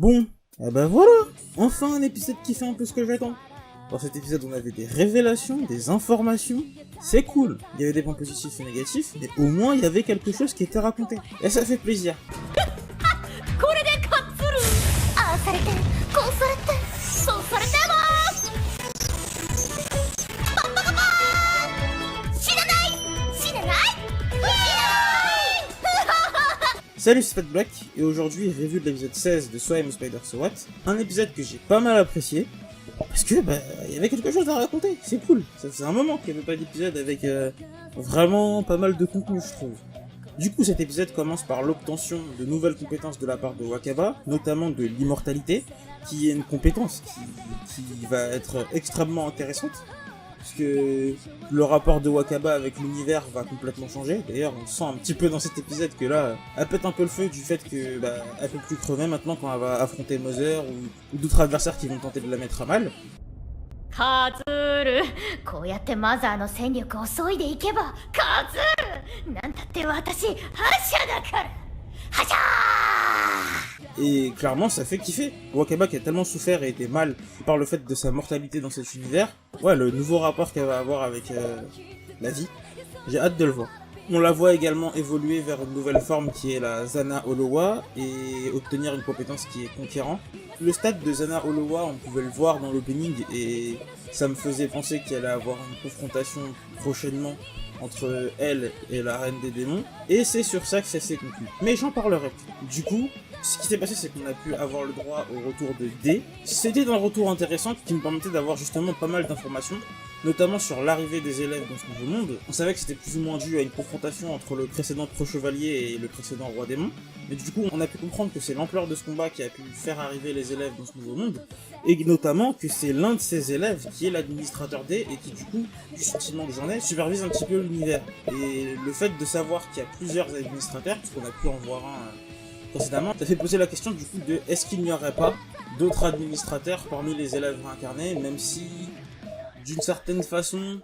Bon, et ben voilà, enfin un épisode qui fait un peu ce que j'attends. Dans cet épisode, on avait des révélations, des informations. C'est cool. Il y avait des points positifs et négatifs, mais au moins il y avait quelque chose qui était raconté. Et ça fait plaisir. Salut, c'est Fat Black, et aujourd'hui, review de l'épisode 16 de So I'm a Spider So What. Un épisode que j'ai pas mal apprécié, parce que, il y avait quelque chose à raconter, c'est cool. Ça faisait un moment qu'il n'y avait pas d'épisode avec vraiment pas mal de contenu, je trouve. Du coup, cet épisode commence par l'obtention de nouvelles compétences de la part de Wakaba, notamment de l'immortalité, qui est une compétence qui va être extrêmement intéressante. Parce que le rapport de Wakaba avec l'univers va complètement changer. D'ailleurs, on sent un petit peu dans cet épisode que là, elle pète un peu le feu du fait que elle peut plus crever maintenant quand elle va affronter Mother ou d'autres adversaires qui vont tenter de la mettre à mal. カズール、こうやってマザーの戦力を削いでいけば、カズール、なんたって私覇者だから。はしゃー Et clairement, ça fait kiffer. Wakaba qui a tellement souffert et été mal par le fait de sa mortalité dans cet univers. Ouais, le nouveau rapport qu'elle va avoir avec la vie, j'ai hâte de le voir. On la voit également évoluer vers une nouvelle forme qui est la Zana Olowa et obtenir une compétence qui est conquérant. Le stade de Zana Olowa, on pouvait le voir dans l'opening et ça me faisait penser qu'il allait avoir une confrontation prochainement entre elle et la reine des démons, et c'est sur ça que ça s'est conclu. Mais j'en parlerai. Du coup, ce qui s'est passé, c'est qu'on a pu avoir le droit au retour de D. C'était un retour intéressant qui me permettait d'avoir justement pas mal d'informations, notamment sur l'arrivée des élèves dans ce nouveau monde. On savait que c'était plus ou moins dû à une confrontation entre le précédent Pro-Chevalier et le précédent Roi Démon, mais du coup, on a pu comprendre que c'est l'ampleur de ce combat qui a pu faire arriver les élèves dans ce nouveau monde, et notamment que c'est l'un de ces élèves qui est l'administrateur D, et qui du coup, du sentiment que j'en ai, supervise un petit peu l'univers. Et le fait de savoir qu'il y a plusieurs administrateurs, puisqu'on a pu en voir un précédemment, ça fait poser la question du coup de est-ce qu'il n'y aurait pas d'autres administrateurs parmi les élèves réincarnés, même si d'une certaine façon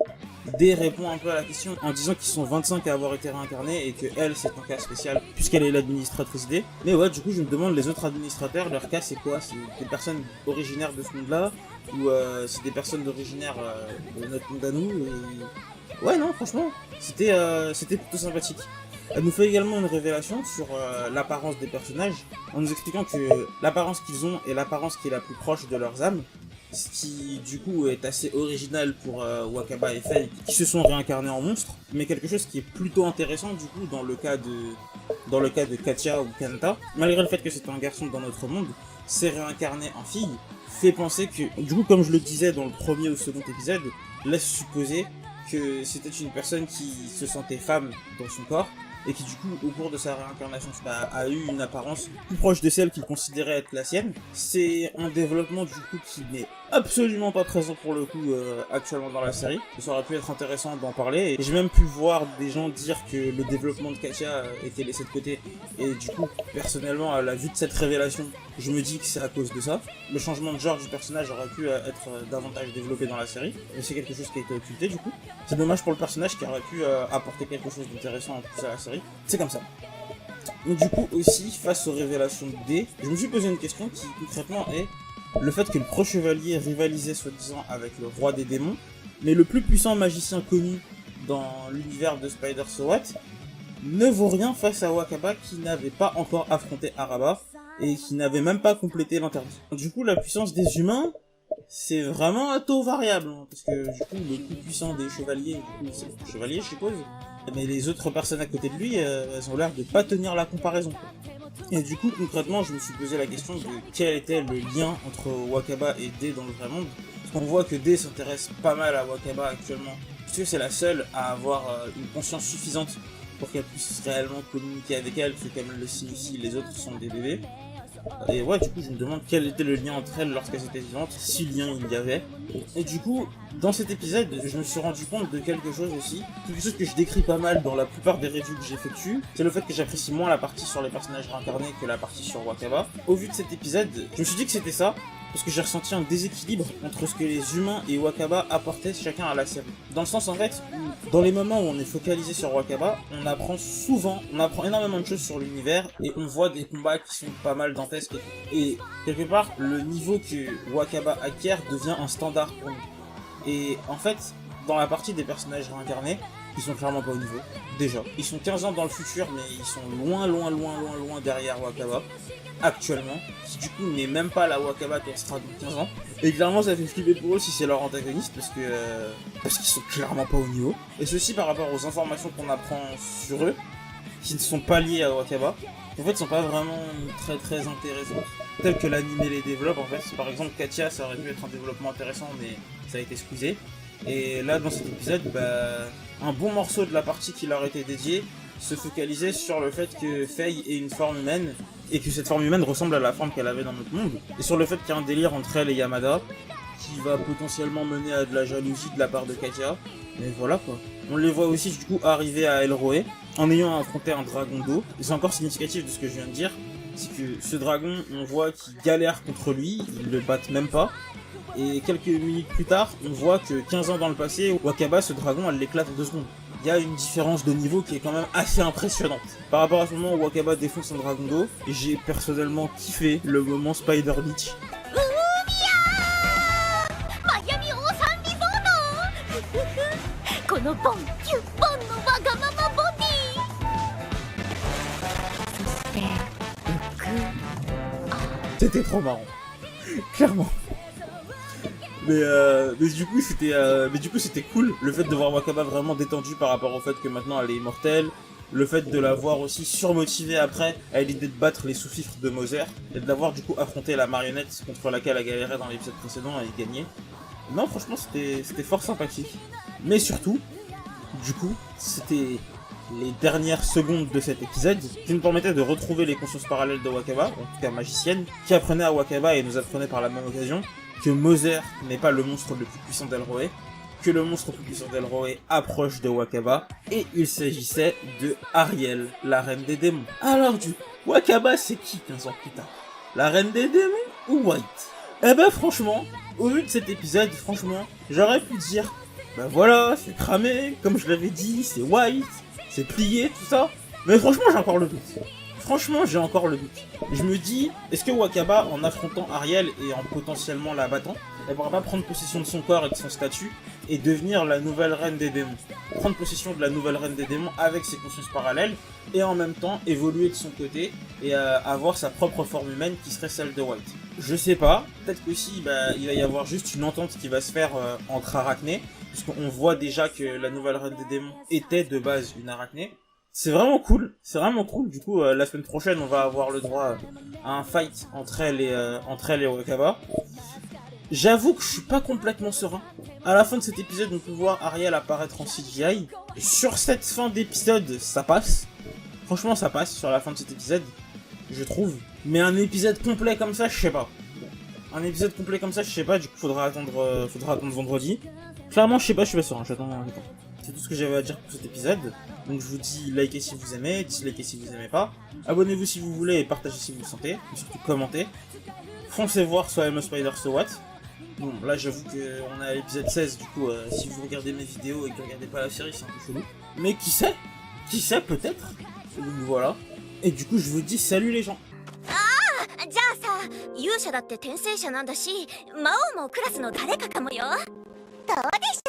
D répond un peu à la question en disant qu'ils sont 25 à avoir été réincarnés et que elle c'est un cas spécial puisqu'elle est l'administratrice D. Mais ouais, du coup je me demande les autres administrateurs, leur cas c'est quoi? C'est des personnes originaires de ce monde là ou c'est des personnes originaires de notre monde à nous et... Ouais non franchement c'était plutôt sympathique. Elle nous fait également une révélation sur l'apparence des personnages, en nous expliquant que l'apparence qu'ils ont est l'apparence qui est la plus proche de leurs âmes, ce qui du coup est assez original pour Wakaba et Faye, qui se sont réincarnés en monstres, mais quelque chose qui est plutôt intéressant du coup dans le cas de Katia ou Kanta, malgré le fait que c'est un garçon dans notre monde, s'est réincarné en fille, fait penser que, du coup comme je le disais dans le premier ou second épisode, laisse supposer que c'était une personne qui se sentait femme dans son corps, et qui du coup, au cours de sa réincarnation, a eu une apparence plus proche de celle qu'il considérait être la sienne. C'est un développement du coup qui n'est absolument pas présent pour le coup actuellement dans la série. Ça aurait pu être intéressant d'en parler, et j'ai même pu voir des gens dire que le développement de Katia était laissé de côté, et du coup, personnellement, à la vue de cette révélation, je me dis que c'est à cause de ça. Le changement de genre du personnage aurait pu être davantage développé dans la série, et c'est quelque chose qui a été occulté du coup. C'est dommage pour le personnage qui aurait pu apporter quelque chose d'intéressant en plus à la série. C'est comme ça. Mais du coup aussi, face aux révélations de D, je me suis posé une question qui concrètement est le fait que le Pro-Chevalier rivalisait soi-disant avec le Roi des Démons, mais le plus puissant magicien connu dans l'univers de Spider So What ne vaut rien face à Wakaba qui n'avait pas encore affronté Araba et qui n'avait même pas complété l'interdit. Du coup, la puissance des humains, c'est vraiment un taux variable, hein, parce que du coup, le plus puissant des chevaliers, du coup, c'est le chevalier, je suppose. Mais les autres personnes à côté de lui, elles ont l'air de pas tenir la comparaison. Et du coup, concrètement, je me suis posé la question de quel était le lien entre Wakaba et D dans le vrai monde. Parce qu'on voit que D s'intéresse pas mal à Wakaba actuellement, puisque c'est la seule à avoir une conscience suffisante pour qu'elle puisse réellement communiquer avec elle, parce que comme elle le signifie, les autres sont des bébés. Et ouais, du coup, je me demande quel était le lien entre elles lorsqu'elles étaient vivantes, si lien il y avait. Et du coup, dans cet épisode, je me suis rendu compte de quelque chose aussi, quelque chose que je décris pas mal dans la plupart des reviews que j'effectue, c'est le fait que j'apprécie moins la partie sur les personnages réincarnés que la partie sur Wakaba. Au vu de cet épisode, je me suis dit que c'était ça, parce que j'ai ressenti un déséquilibre entre ce que les humains et Wakaba apportaient chacun à la série. Dans le sens en fait, où, dans les moments où on est focalisé sur Wakaba, on apprend énormément de choses sur l'univers et on voit des combats qui sont pas mal dantesques et tout. Et quelque part, le niveau que Wakaba acquiert devient un standard pour nous. Et en fait, dans la partie des personnages réincarnés, ils sont clairement pas au niveau, déjà. Ils sont 15 ans dans le futur, mais ils sont loin derrière Wakaba, actuellement, qui du coup n'est même pas la Wakaba qu'elle sera dans 15 ans. Et clairement ça fait flipper pour eux si c'est leur antagoniste, parce qu'ils sont clairement pas au niveau. Et ceci par rapport aux informations qu'on apprend sur eux, qui ne sont pas liées à Wakaba, en fait sont pas vraiment très intéressantes. Tel que l'anime les développe en fait. Par exemple Katia, ça aurait pu être un développement intéressant, mais ça a été squeezé. Et là dans cet épisode, un bon morceau de la partie qui leur était dédiée se focalisait sur le fait que Faye ait une forme humaine et que cette forme humaine ressemble à la forme qu'elle avait dans notre monde, et sur le fait qu'il y a un délire entre elle et Yamada qui va potentiellement mener à de la jalousie de la part de Katia. Mais voilà quoi. On les voit aussi du coup arriver à Elroe en ayant affronté un dragon d'eau. Et c'est encore significatif de ce que je viens de dire, c'est que ce dragon, on voit qu'il galère contre lui, ils le battent même pas. Et quelques minutes plus tard, on voit que 15 ans dans le passé, Wakaba, ce dragon, elle l'éclate en 2 secondes. Il y a une différence de niveau qui est quand même assez impressionnante. Par rapport à ce moment où Wakaba défonce un dragon d'eau, j'ai personnellement kiffé le moment Spider Beach. C'était trop marrant. Clairement. Mais du coup c'était cool le fait de voir Wakaba vraiment détendu par rapport au fait que maintenant elle est immortelle, le fait de la voir aussi surmotivée après à l'idée de battre les sous-fifres de Moser et de l'avoir du coup affronté la marionnette contre laquelle elle galérait dans l'épisode précédent et gagné. Non franchement c'était fort sympathique. Mais surtout, du coup, c'était les dernières secondes de cet épisode qui nous permettaient de retrouver les consciences parallèles de Wakaba, en tout cas magicienne, qui apprenait à Wakaba et nous apprenait par la même occasion que Moser n'est pas le monstre le plus puissant d'Elroe, que le monstre le plus puissant d'Elroe approche de Wakaba, et il s'agissait de Ariel, la reine des démons. Alors du coup, Wakaba c'est qui 15 ans plus tard? La reine des démons ou White? Eh ben franchement, au vu de cet épisode, franchement, j'aurais pu dire, voilà, c'est cramé, comme je l'avais dit, c'est White, c'est plié, tout ça, mais franchement j'ai encore le doute. Je me dis, est-ce que Wakaba, en affrontant Ariel et en potentiellement la battant, elle pourra pas prendre possession de son corps et de son statut et devenir la nouvelle reine des démons? Prendre possession de la nouvelle reine des démons avec ses consciences parallèles et en même temps évoluer de son côté et avoir sa propre forme humaine qui serait celle de White. Je sais pas, peut-être qu'aussi il va y avoir juste une entente qui va se faire entre arachnées, puisqu'on voit déjà que la nouvelle reine des démons était de base une arachnée. C'est vraiment cool. Du coup, la semaine prochaine, on va avoir le droit à un fight entre elle et Wakaba. J'avoue que je suis pas complètement serein. À la fin de cet épisode, on peut voir Ariel apparaître en CGI. Sur cette fin d'épisode, ça passe. Franchement, ça passe sur la fin de cet épisode, je trouve. Mais un épisode complet comme ça, je sais pas. Du coup, faudra attendre vendredi. Clairement, je sais pas, je suis pas serein, j'attends. C'est tout ce que j'avais à dire pour cet épisode. Donc je vous dis likez si vous aimez, dislikez si vous aimez pas. Abonnez-vous si vous voulez et partagez si vous le sentez. Et surtout commentez. Foncez voir soit I'm a Spider, so what. Bon, là j'avoue qu'on est à l'épisode 16, du coup si vous regardez mes vidéos et que vous regardez pas la série, c'est un peu chelou. Mais qui sait peut-être. Donc voilà. Et du coup je vous dis salut les gens. じゃあさ、勇者だって転生者なんだし、魔王もクラスの誰かかもよ。どうでしょう